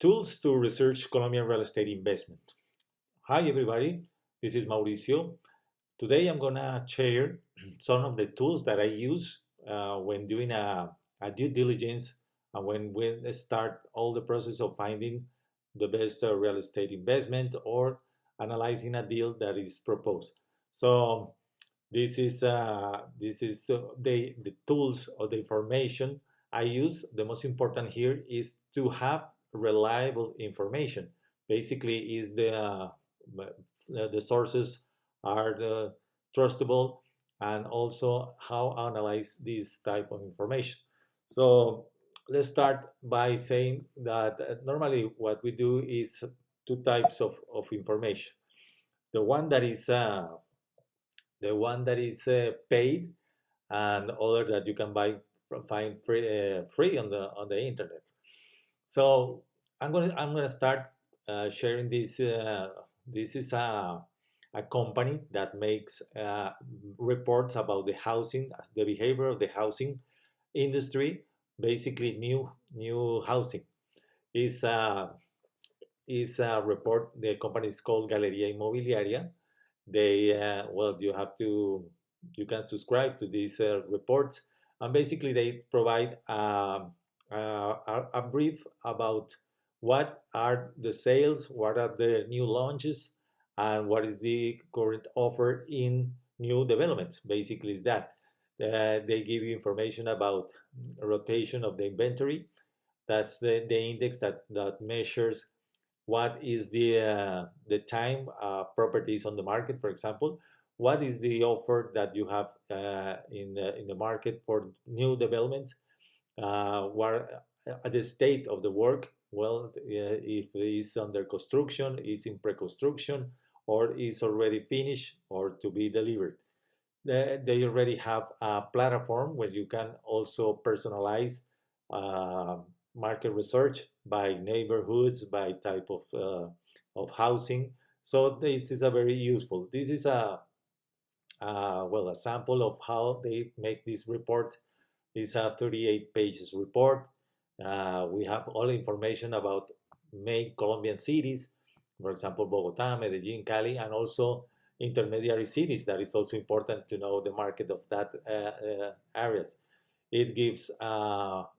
Tools to research Colombian real estate investment. Hi everybody, this is Mauricio. Today I'm gonna share some of the tools that I use when doing a due diligence and when we start all the process of finding the best real estate investment or analyzing a deal that is proposed. So this is the tools or the information I use. The most important here is to have reliable information. Basically, is the sources are the trustable, and also how analyze this type of information. So let's start by saying that normally what we do is two types of information. The one that is paid, and other that you can find free on the internet. So I'm gonna start sharing this. This is a company that makes reports about the housing, the behavior of the housing industry. Basically, new housing is a report. The company is called Galeria Inmobiliaria. You can subscribe to these reports, and basically they provide a brief about what are the sales, what are the new launches, and what is the current offer in new developments. Basically is that they give you information about rotation of the inventory. That's the index that measures what is the time properties on the market. For example, what is the offer that you have in the market for new developments, what the state of the work, well, if it is under construction, is in pre-construction, or is already finished or to be delivered. They already have a platform where you can also personalize uh, market research by neighborhoods, by type of housing. So this is a very useful. This is a sample of how they make this report. It's a 38 pages report. We have all information about main Colombian cities, for example, Bogota, Medellin, Cali, and also intermediary cities. That is also important to know the market of that areas. It gives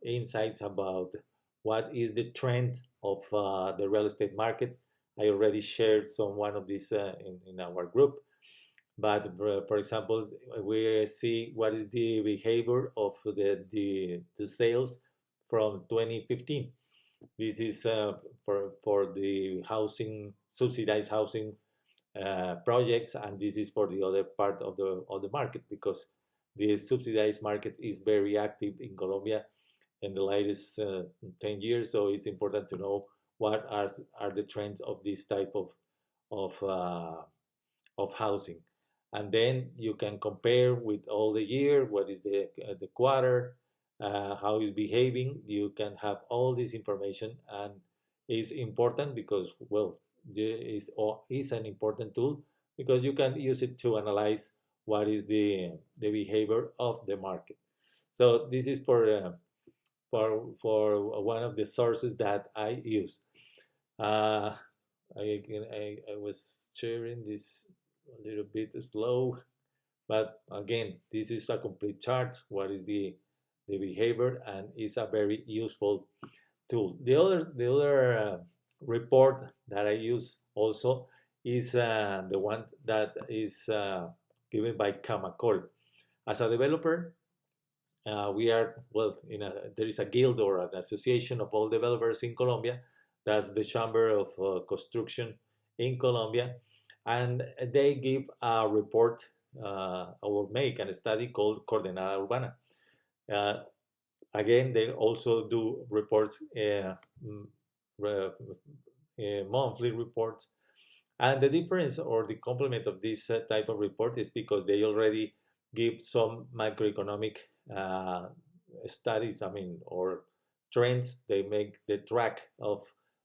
insights about what is the trend of the real estate market. I already shared one of these in our group. But for example, we see what is the behavior of the sales from 2015. This is for the housing, subsidized housing projects, and this is for the other part of the market, because the subsidized market is very active in Colombia in the latest 10 years. So it's important to know what are the trends of this type of housing, and then you can compare with all the year, what is the quarter, how is behaving. You can have all this information, and is important because, well, is an important tool, because you can use it to analyze what is the behavior of the market. So this is for one of the sources that I use. Uh, I was sharing this a little bit slow, but again, this is a complete chart. What is the behavior, and is a very useful tool. The other report that I use also is the one that is given by Camacol. As a developer, we are, well, there is a guild or an association of all developers in Colombia. That's the Chamber of Construction in Colombia, and they give a report or make a study called Coordenada Urbana. Uh, Again, they also do reports, monthly reports. And the difference or the complement of this type of report is because they already give some macroeconomic uh, studies, or trends. They make the track of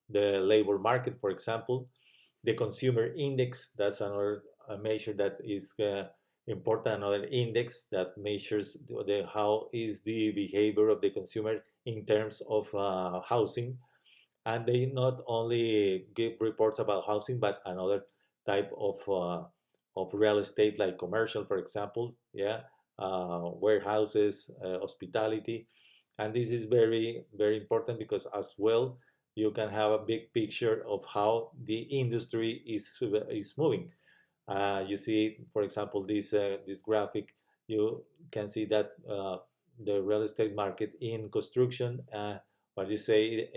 the labor market, for example. The consumer index, that's another measure that is important, another index that measures how is the behavior of the consumer in terms of housing. and they not only give reports about housing, but another type of real estate, like commercial, for example, yeah, warehouses, hospitality, and this is very very important because as well you can have a big picture of how the industry is moving. You see, for example, this graphic. You can see that the real estate market in construction, what you say,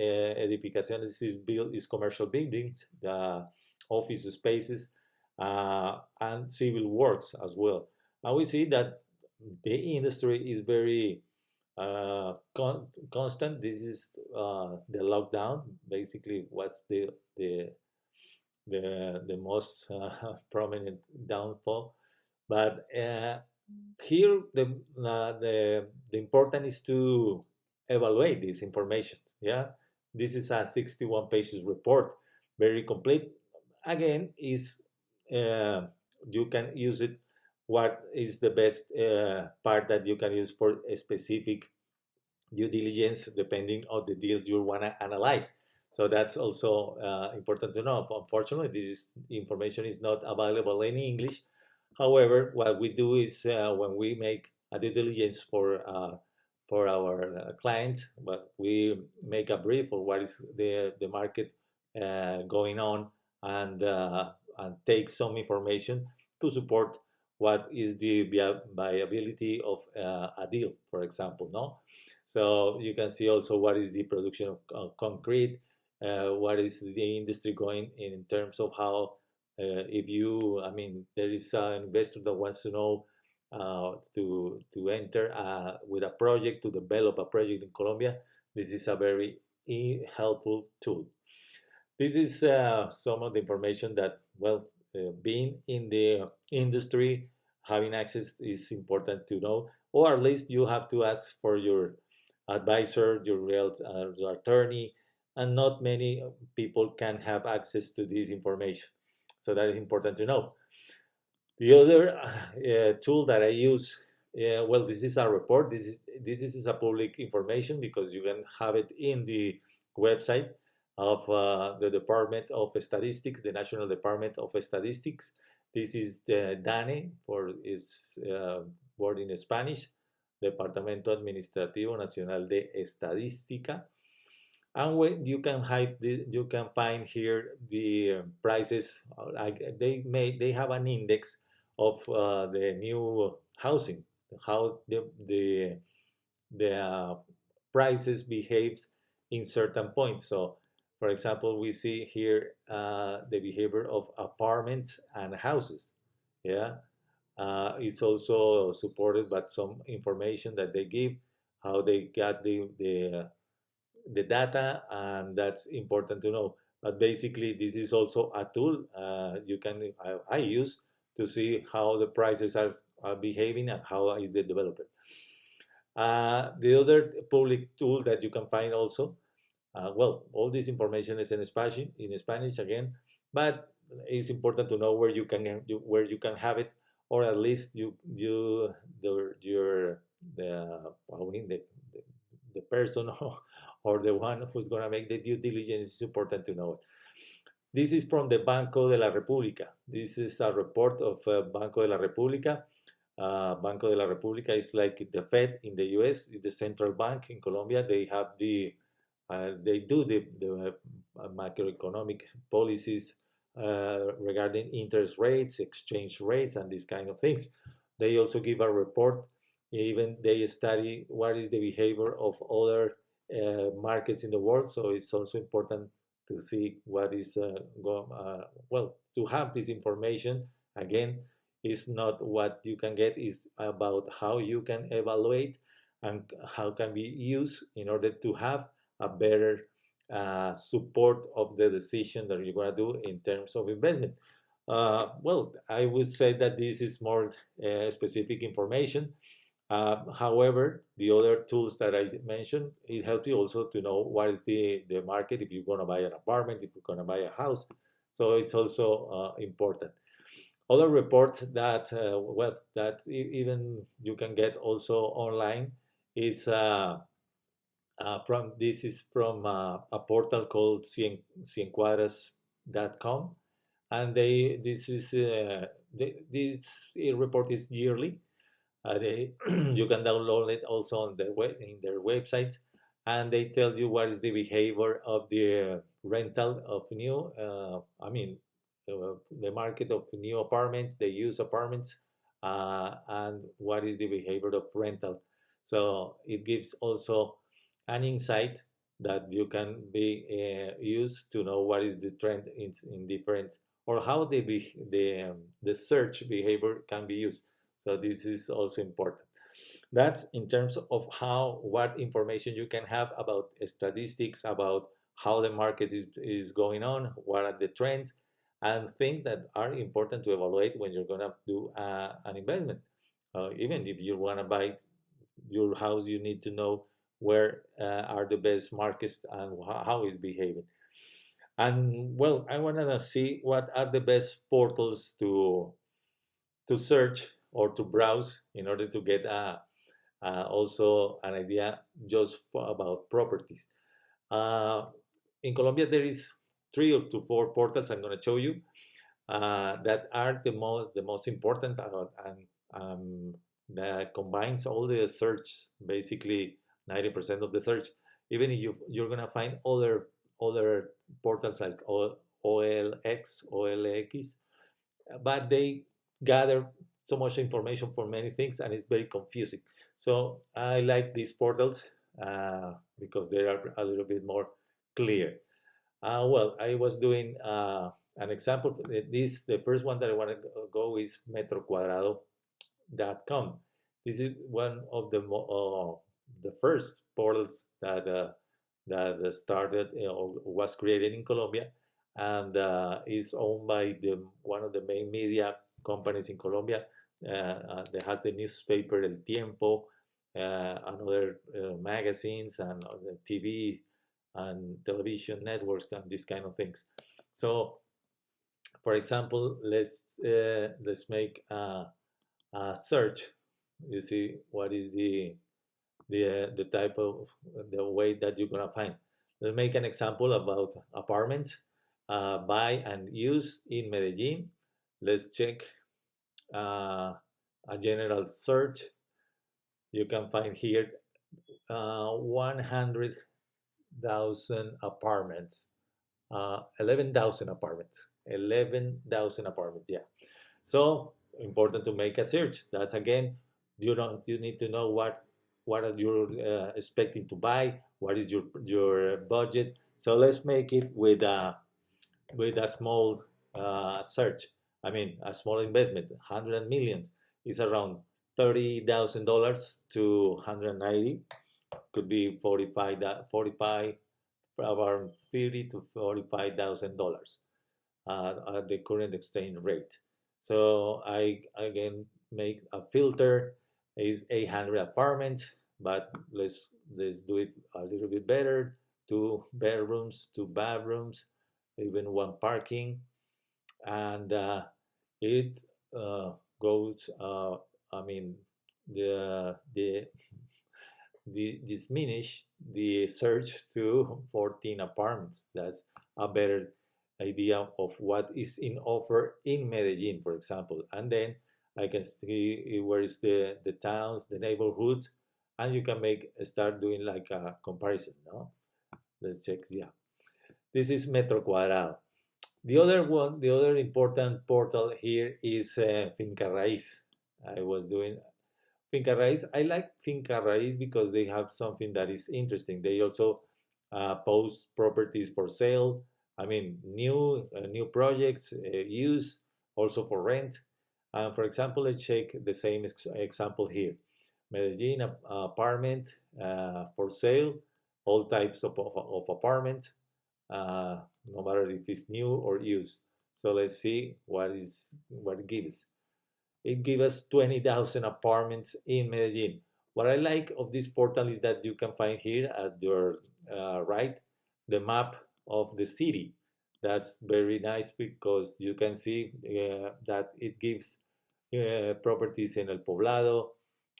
edificaciones is commercial buildings, the office spaces, and civil works as well. And we see that the industry is very constant. This is the lockdown. Basically, was the most prominent downfall. But here the important is to evaluate this information. Yeah, this is a 61 pages report, very complete. Again, is you can use it. What is the best part that you can use for a specific due diligence depending on the deal you want to analyze. So that's also important to know. Unfortunately, information is not available in English. However, what we do is when we make a due diligence for our clients, but we make a brief of what is the market going on, and take some information to support what is the viability of a deal, for example. No, so you can see also what is the production of concrete, what is the industry going in terms of how, if you, I mean, there is an investor that wants to know to enter with a project, to develop a project in Colombia. This is a very helpful tool. This is some of the information that, well, being in the industry, having access is important to know, or at least you have to ask for your advisor, your real attorney, and not many people can have access to this information. So that is important to know. The other tool that I use, well, this is a report. This is a public information because you can have it in the website of the Department of Statistics, the National Department of Statistics. This is the DANE, for its word in Spanish, Departamento Administrativo Nacional de Estadística. And when you can find here the prices. Like they have an index of the new housing, how the prices behaves in certain points. So, for example, we see here the behavior of apartments and houses. Yeah, it's also supported by some information that they give, how they got the data, and that's important to know. But basically, this is also a tool I use to see how the prices are behaving and how is the developer. The other public tool that you can find also, well, all this information is in Spanish again, but it's important to know where you can have it, or at least the person or the one who's going to make the due diligence is important to know it. This is from the Banco de la República. This is a report of Banco de la República. Banco de la República is like the Fed in the US, the central bank in Colombia. They have they do the macroeconomic policies regarding interest rates, exchange rates, and these kind of things. They also give a report. Even they study what is the behavior of other markets in the world. So it's also important to see what is well, to have this information. Again, is not what you can get, is about how you can evaluate and how can be used in order to have a better support of the decision that you're going to do in terms of investment. Well, I would say that this is more specific information. However, the other tools that I mentioned, it helps you also to know what is the market if you're going to buy an apartment, if you're going to buy a house. So it's also important. Other reports that, well, that even you can get also online is From this is from a portal called ciencuadras.com, and they this is this report is yearly. You can download it also on their in their website, and they tell you what is the behavior of the rental of new. The market of new apartments, the used apartments, and what is the behavior of rental. So it gives also an insight that you can be used to know what is the trend in different, or how the search behavior can be used. So this is also important. That's in terms of what information you can have about statistics, about how the market is going on, what are the trends, and things that are important to evaluate when you're going to do an investment. Even if you want to buy your house, you need to know where are the best markets and how it's behaving. And well, I wanted to see what are the best portals to search or to browse in order to get also an idea just about properties. Uh, in Colombia, there is 3 to 4 portals I'm going to show you that are the most important, and that combines all the search, basically 90% of the search. Even if you're going to find other portals like OLX, but they gather so much information for many things, and it's very confusing. So I like these portals because they are a little bit more clear. Well, I was doing an example. The first one that I want to go is metrocuadrado.com. This is one of the first portals that started or was created in Colombia, and is owned by one of the main media companies in Colombia. They have the newspaper El Tiempo, and other magazines, and other TV and television networks, and these kind of things. So, for example, let's make a search. You see what is the type of the way that you're gonna find. Let's make an example about apartments, buy and use in Medellin. Let's check a general search. You can find here 100,000 apartments, 11,000 apartments, 11,000 apartments. Yeah. So important to make a search. That's again, you need to know what are you expecting to buy, what is your budget. So let's make it with a small search. I mean, a small investment. 100 million is around $30,000 to 190. Could be 45 around 30 to $45,000 at the current exchange rate. So I again make a filter is 800 apartments, but let's do it a little bit better. 2 bedrooms, 2 bathrooms, even 1 parking, and it goes. I mean, the diminish the search to 14 apartments. That's a better idea of what is in offer in Medellin, for example. And then I can see where is the towns, the neighborhoods, and you can start doing like a comparison. No, let's check. Yeah, this is Metro Cuadrado. The other one, the other important portal here is Finca Raíz. I was doing Finca Raíz. I like Finca Raíz because they have something that is interesting. They also post properties for sale. I mean, new projects, use, also for rent. For example, let's check the same example here. Medellin apartment for sale, all types of apartments, no matter if it's new or used. So let's see what it gives. It gives us 20,000 apartments in Medellin. What I like of this portal is that you can find here at your right the map of the city. That's very nice because you can see that it gives properties in El Poblado,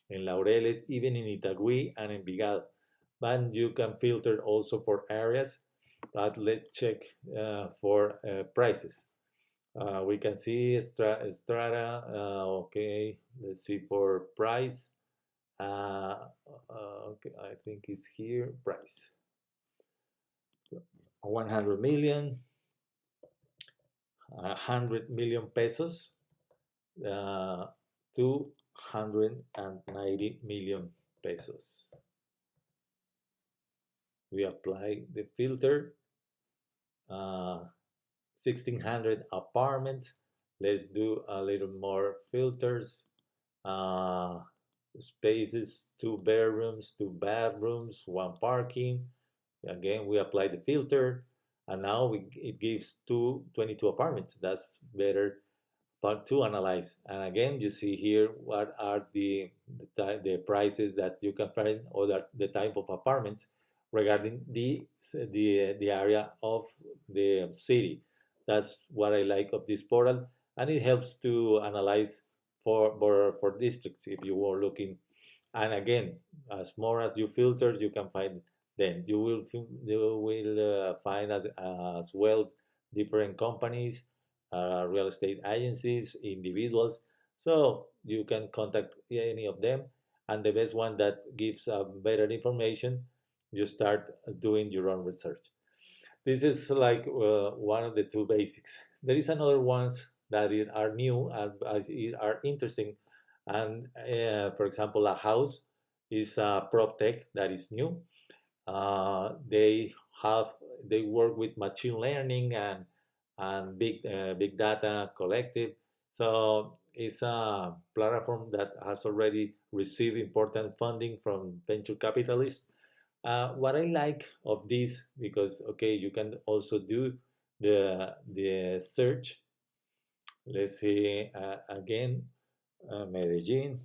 in Laureles, even in Itagüí and Envigado. but you can filter also for areas. But let's check for prices. We can see strata. Okay, let's see for price. Okay, I think it's here. Price 100 million, 100 million pesos, uh, 290 million pesos. We apply the filter. 1600 apartment. Let's do a little more filters. Uh, Spaces, 2 bedrooms, 2 bathrooms, 1 parking. Again, we apply the filter, and now it gives 22 apartments. That's better part to analyze. And again, you see here what are the prices that you can find, or the type of apartments regarding the area of the city. That's what I like of this portal, and it helps to analyze for districts if you were looking. And again, as more as you filter, you can find, then you will find as well different companies, real estate agencies, individuals. So you can contact any of them, and the best one that gives better information, you start doing your own research. This is like one of the two basics. There is another ones that are new and are interesting. And for example, a house is a prop tech that is new. They have they work with machine learning and big data collected. So it's a platform that has already received important funding from venture capitalists. What I like of this, because okay, you can also do the search. Let's see again, Medellin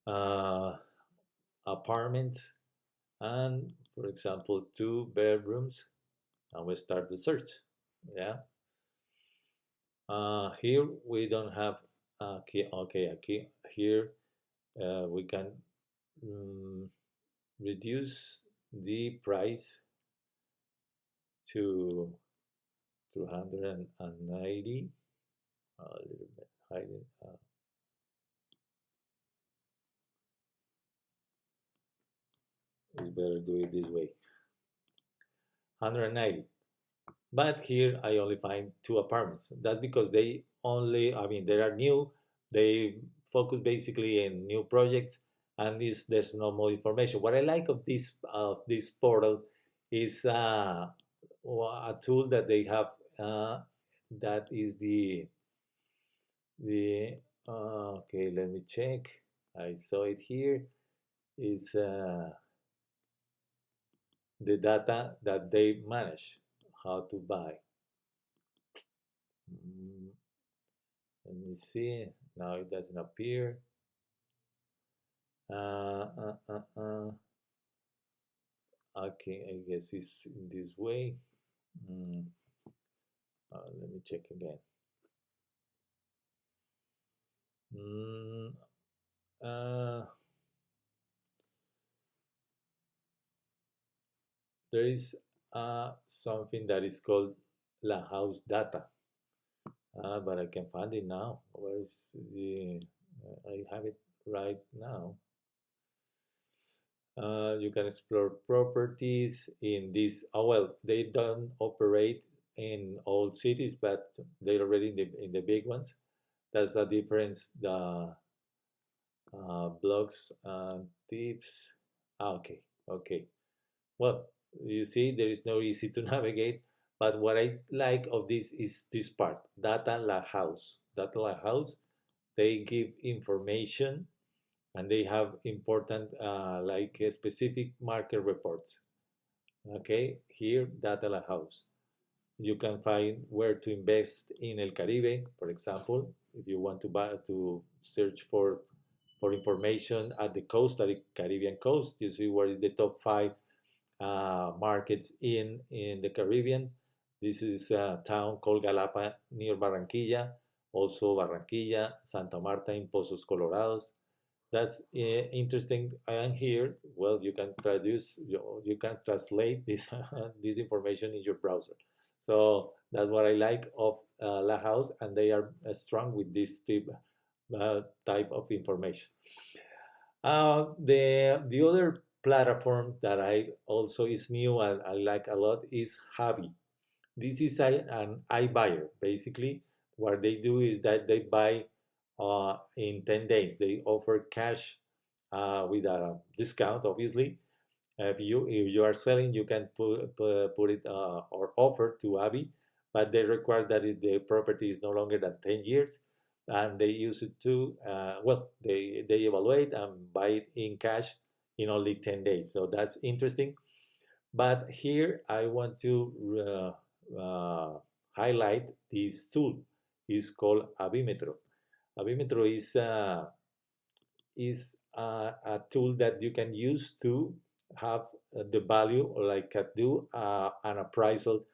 uh, apartment, and for example, 2 bedrooms, and we start the search. Yeah. Here we don't have key. Okay, here we can um, reduce the price to 290. A little bit hiding. We better do it this way. 190. But here I only find 2 apartments. That's because they only, I mean, they are new. They focus basically in new projects, and there's no more information. What I like of this portal is a tool that they have, that is the okay. Let me check. I saw it here. Is the data that they manage, how to buy. Mm, Let me see. Now it doesn't appear. Uh, uh, uh, uh. Okay, I guess it's in this way. Mm. Let me check again. Mm, uh, there is something that is called La House Data, but I can find it now. Where is the? I have it right now. You can explore properties in this. Oh well, they don't operate in all cities, but they're already in the big ones. That's the difference. The blogs tips. Okay, okay. Well, you see, there is no easy to navigate. But what I like of this is this part, Data La House. Data La House, they give information, and they have important like specific market reports. Okay, here Data La House. You can find where to invest in El Caribe, for example, if you want to search for information at the coast, at the Caribbean coast. You see where is the top 5 markets in the Caribbean. This is a town called Galapa near Barranquilla, also Barranquilla, Santa Marta in Pozos Colorados. That's interesting. And here, well, you can traduce, you can translate this this information in your browser. So that's what I like of La House, and they are strong with this type of information. The other platform that I also is new and I like a lot is Habi. This is an iBuyer. Basically, what they do is that they buy in 10 days. They offer cash with a discount, obviously. If you are selling, you can put it or offer to Abi, but they require that the property is no longer than 10 years, and they use it to well, they evaluate and buy it in cash in only 10 days. So that's interesting. But here I want to highlight this tool. It's called Abimetro. Abimetro is a tool that you can use to have the value, or like do an appraisal.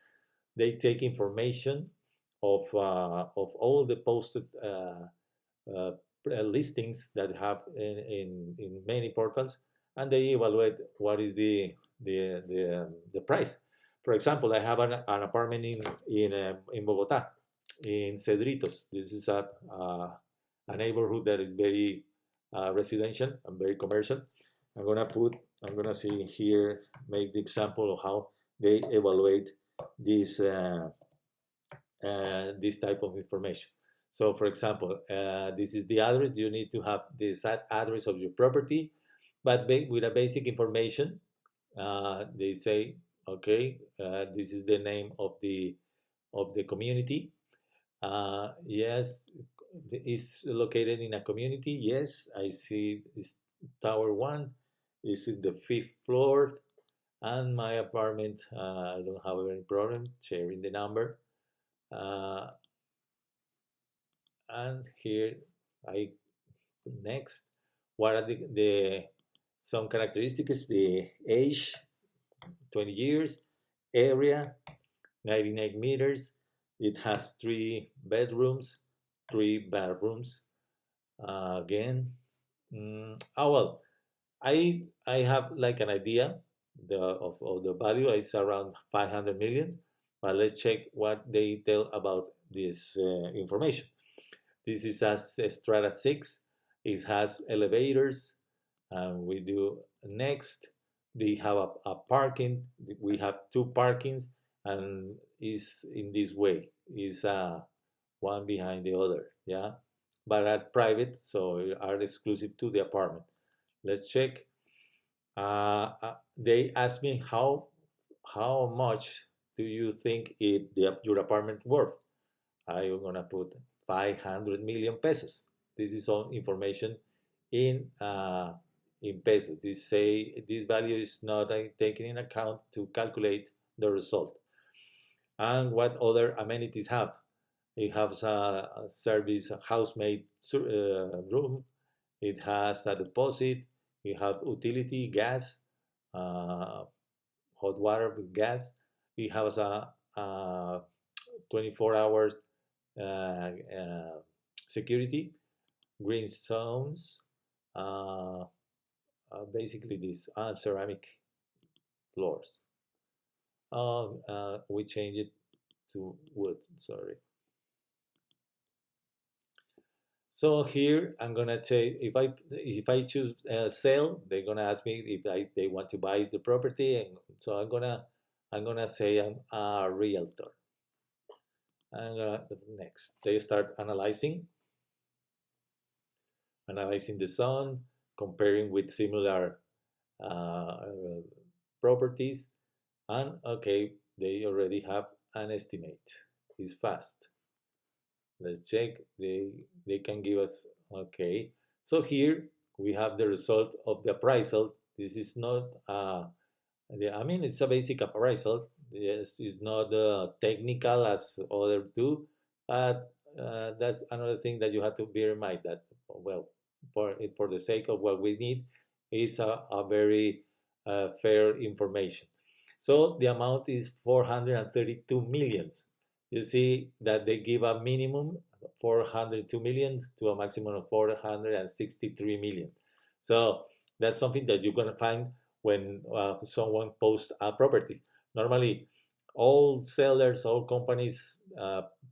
They take information of all the posted uh, listings that have in many portals, and they evaluate what is the price. For example, I have an apartment in Bogota, in Cedritos. This is a neighborhood that is very residential and very commercial. I'm gonna see here, make the example of how they evaluate this this type of information. So, for example, this is the address. You need to have the exact address of your property, but with a basic information. They say, okay, this is the name of the community. Yes, is located in a community. Yes, I see this tower one is in the fifth floor, and my apartment. I don't have any problem sharing the number. Uh, and here I next. What are the some characteristics? The age, 20 years, area, 99 meters. It has 3 bedrooms, 3 bathrooms. Again, oh well, I have like an idea of the value is around 500 million, but let's check what they tell about this information. This is a Strata 6. It has elevators, and we do next. They have a parking. We have 2 parkings, and is in this way is one behind the other. Yeah, but at private, so are exclusive to the apartment. Let's check. They asked me how much do you think your apartment worth? I'm gonna put 500 million pesos. This is all information in pesos. This value is not taken in account to calculate the result. And what other amenities have? It has a service, a housemaid room. It has a deposit. It has utility, gas, uh, hot water with gas. It has a 24 hours security, green stones, basically this, ceramic floors. We change it to wood, sorry. So here I'm gonna say if I choose sale, they're gonna ask me if they want to buy the property, and so I'm gonna say I'm a realtor. Next they start analyzing the zone, comparing with similar uh, properties, and okay, they already have an estimate. It's fast. Let's check. They can give us, okay. So here we have the result of the appraisal. This is not I mean, it's a basic appraisal. Yes, it's not technical as other do, but that's another thing that you have to bear in mind, that well, for the sake of what we need is a very fair information. So the amount is 432 millions. You see that they give a minimum 402 million to a maximum of 463 million. So that's something that you're gonna find when someone posts a property. Normally, all sellers, all companies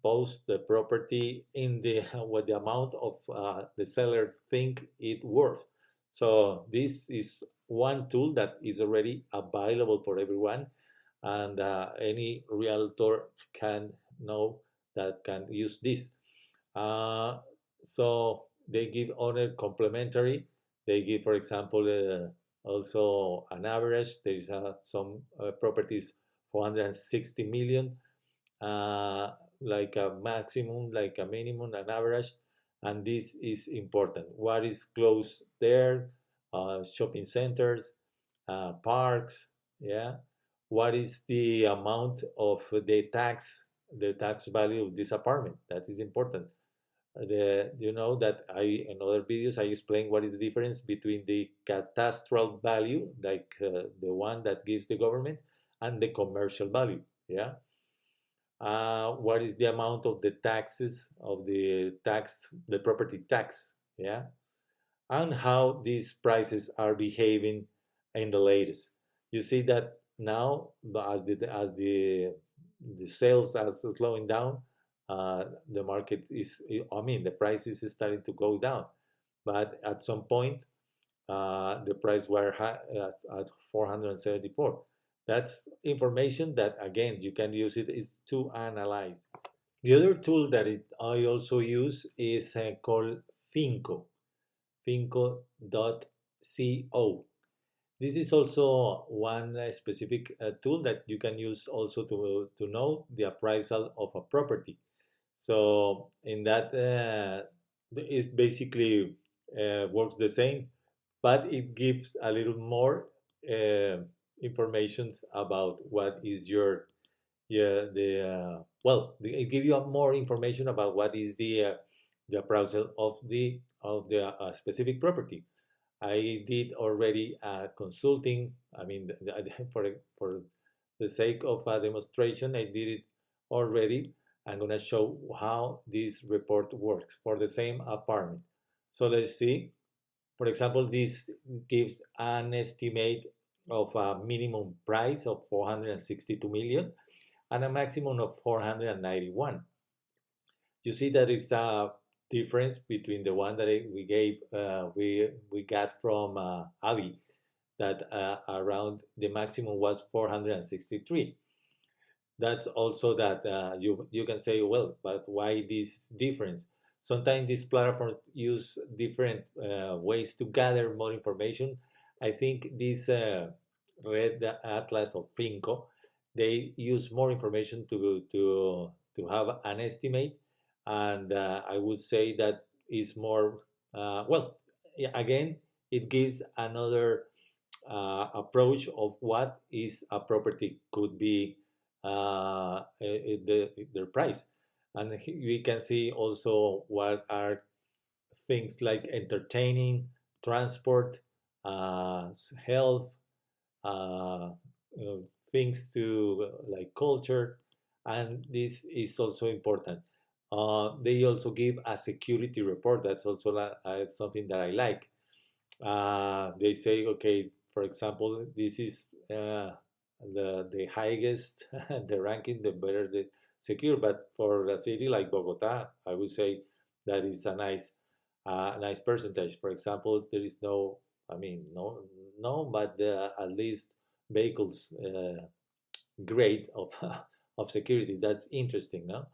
post the property in the what the amount of the seller think it worth. So this is one tool that is already available for everyone, and any realtor can know that can use this. Uh, so they give other complementary. They give, for example, also an average. There is some properties 460 million, like a maximum, like a minimum, an average, and this is important. What is close there? Shopping centers, parks, yeah. What is the amount of the tax value of this apartment? That is important. You know that in other videos I explain what is the difference between the cadastral value, like the one that gives the government, and the commercial value. Yeah. What is the amount of the taxes of the property tax? Yeah, and how these prices are behaving in the latest. You see that now, as the sales are slowing down, the market is, I mean, the price is starting to go down. But at some point, the price were at 474. That's information that again you can use it is to analyze. The other tool that I also use is called Finco, finco.co. This is also one specific tool that you can use also to know the appraisal of a property. So in that, it basically works the same, but it gives a little more uh, informations about what is your, yeah, it gives you more information about what is the appraisal of the specific property. I did already consulting. I mean, for the sake of a demonstration, I did it already. I'm gonna show how this report works for the same apartment. So let's see. For example, this gives an estimate of a minimum price of 462 million and a maximum of 491. You see that is a difference between the one that we got from Avi, that around the maximum was 463. That's also that you can say, well, but why this difference? Sometimes these platforms use different ways to gather more information. I think this Red Atlas of Finco, they use more information to have an estimate, and I would say that is more well. Yeah, again, it gives another approach of what is a property could be their price. And we can see also what are things like entertaining, transport, health, uh, things to like culture, and this is also important. They also give a security report. That's also something that I like. They say, okay, for example, this is the highest the ranking, the better the secure. But for a city like Bogota, I would say that is a nice percentage. For example, there is no, I mean, no, but at least vehicles grade of of security. That's interesting, no?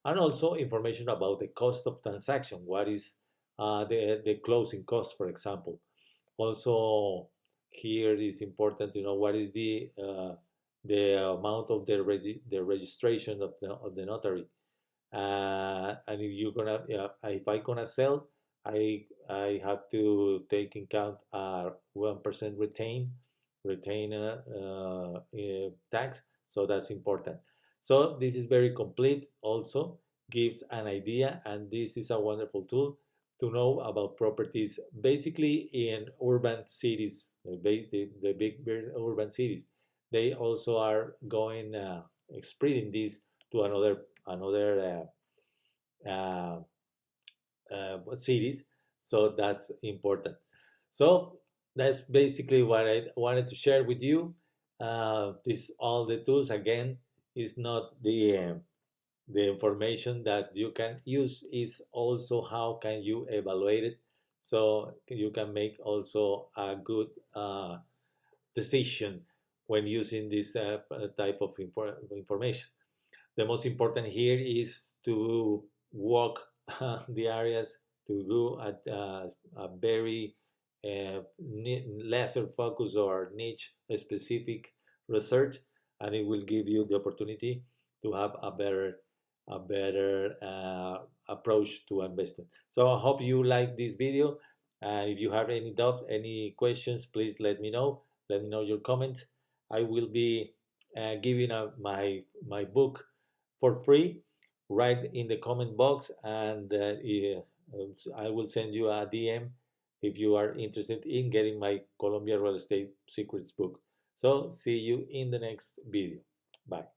And also information about the cost of transaction. What is the closing cost, for example? Also, here is important to know what is the amount of the registration of the notary. And if you're gonna, if I gonna sell, I have to take in count 1% retain tax. So that's important. So this is very complete. Also gives an idea, and this is a wonderful tool to know about properties, basically in urban cities, the big urban cities. They also are going spreading this to another cities. So that's important. So that's basically what I wanted to share with you. This all the tools again is not the information that you can use, is also how can you evaluate it, so you can make also a good decision when using this type of information. The most important here is to walk the areas, to do a very laser focus or niche specific research, and it will give you the opportunity to have a better approach to investing. So I hope you like this video, and if you have any doubts, any questions, please let me know. Let me know your comments. I will be giving my book for free right in the comment box, and I will send you a DM if you are interested in getting my Colombia Real Estate Secrets book. So see you in the next video. Bye.